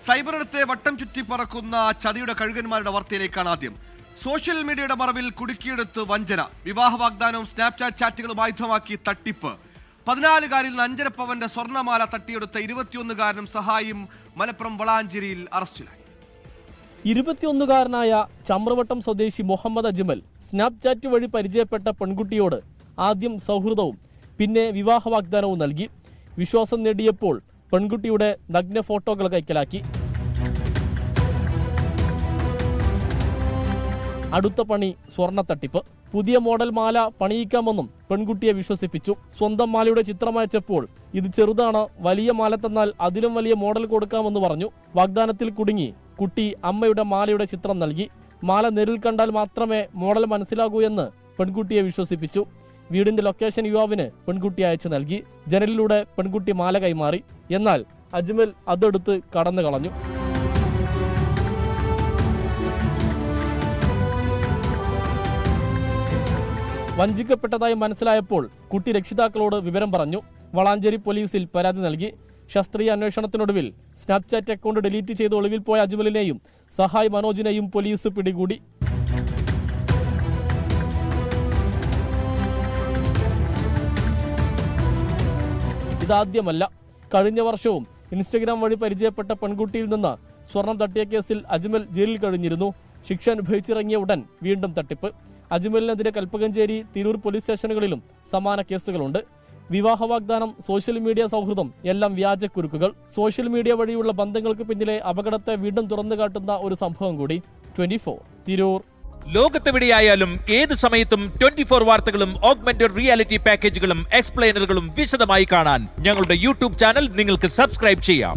സൈബറിടത്തെ വട്ടം ചുറ്റി പറക്കുന്ന ചതിയുടെ കഴുകന്മാരുടെ വാർത്തയിലേക്കാണ് ആദ്യം. സോഷ്യൽ മീഡിയയുടെ മറവിൽ കുടുക്കിയെടുത്ത് വഞ്ചന, വിവാഹ വാഗ്ദാനവും സ്നാപ്ചാറ്റ് ചാറ്റുകളും ആയുധമാക്കി തട്ടിപ്പ്. 14-കാരിൽ 5.5 പവന്റെ സ്വർണ്ണമാല തട്ടിയെടുത്ത 21-കാരനും സഹായിയും മലപ്പുറം വളാഞ്ചേരിയിൽ അറസ്റ്റിലായി. 21-കാരനായ ചമ്രവട്ടം സ്വദേശി മുഹമ്മദ് അജ്മൽ സ്നാപ്ചാറ്റ് വഴി പരിചയപ്പെട്ട പെൺകുട്ടിയോട് ആദ്യം സൗഹൃദവും പിന്നെ വിവാഹ വാഗ്ദാനവും നൽകി. വിശ്വാസം നേടിയപ്പോൾ പെൺകുട്ടിയുടെ നഗ്ന ഫോട്ടോകൾ കൈക്കലാക്കി. അടുത്ത പണി സ്വർണ്ണ തട്ടിപ്പ്. പുതിയ മോഡൽ മാല പണിയിക്കാമെന്നും പെൺകുട്ടിയെ വിശ്വസിപ്പിച്ചു. സ്വന്തം മാലയുടെ ചിത്രമയച്ചപ്പോൾ ഇത് ചെറുതാണ്, വലിയ മാല തന്നാൽ അതിലും വലിയ മോഡൽ കൊടുക്കാമെന്ന് പറഞ്ഞു. വാഗ്ദാനത്തിൽ കുടുങ്ങി കുട്ടി അമ്മയുടെ മാലയുടെ ചിത്രം നൽകി. മാല നേരിൽ കണ്ടാൽ മാത്രമേ മോഡൽ മനസ്സിലാകൂ എന്ന് പെൺകുട്ടിയെ വിശ്വസിപ്പിച്ചു. വീടിന്റെ ലൊക്കേഷൻ യുവാവിന് പെൺകുട്ടി അയച്ചു നൽകി. ജനലിലൂടെ പെൺകുട്ടി മാല കൈമാറി. എന്നാൽ അജ്മൽ അതെടുത്ത് കടന്നു കളഞ്ഞു. വഞ്ചിക്കപ്പെട്ടതായി മനസ്സിലായപ്പോൾ കുട്ടി രക്ഷിതാക്കളോട് വിവരം പറഞ്ഞു. വളാഞ്ചേരി പോലീസിൽ പരാതി നൽകി. ശാസ്ത്രീയ അന്വേഷണത്തിനൊടുവിൽ സ്നാപ്ചാറ്റ് അക്കൗണ്ട് ഡിലീറ്റ് ചെയ്ത് ഒളിവിൽ പോയ അജ്മലിനെയും സഹായ് മനോജിനെയും പോലീസ് പിടികൂടി. ഇതാദ്യമല്ല. കഴിഞ്ഞ വർഷവും ഇൻസ്റ്റഗ്രാം വഴി പരിചയപ്പെട്ട പെൺകുട്ടിയിൽ നിന്ന് സ്വർണം തട്ടിയ കേസിൽ അജ്മൽ ജയിലിൽ കഴിഞ്ഞിരുന്നു. ശിക്ഷ അനുഭവിച്ചിറങ്ങിയ ഉടൻ വീണ്ടും തട്ടിപ്പ്. അജ്മലിനെതിരെ കൽപ്പകഞ്ചേരി, തിരൂർ പോലീസ് സ്റ്റേഷനുകളിലും സമാന കേസുകളുണ്ട്. വിവാഹ വാഗ്ദാനം, സോഷ്യൽ മീഡിയ സൗഹൃദം എല്ലാം വ്യാജക്കുരുക്കുകൾ. സോഷ്യൽ മീഡിയ വഴിയുള്ള ബന്ധങ്ങൾക്ക് പിന്നിലെ അപകടത്തെ വീണ്ടും തുറന്നു കാട്ടുന്ന ഒരു സംഭവം കൂടി. 24 തിരൂർ. ലോകത്തെവിടെയായാലും ഏത് സമയത്തും 24 വാർത്തകളും ഓഗ്മെന്റഡ് റിയാലിറ്റി പാക്കേജുകളും എക്സ്പ്ലെയിനറുകളും വിശദമായി കാണാൻ ഞങ്ങളുടെ യൂട്യൂബ് ചാനൽ നിങ്ങൾക്ക് സബ്സ്ക്രൈബ് ചെയ്യാം.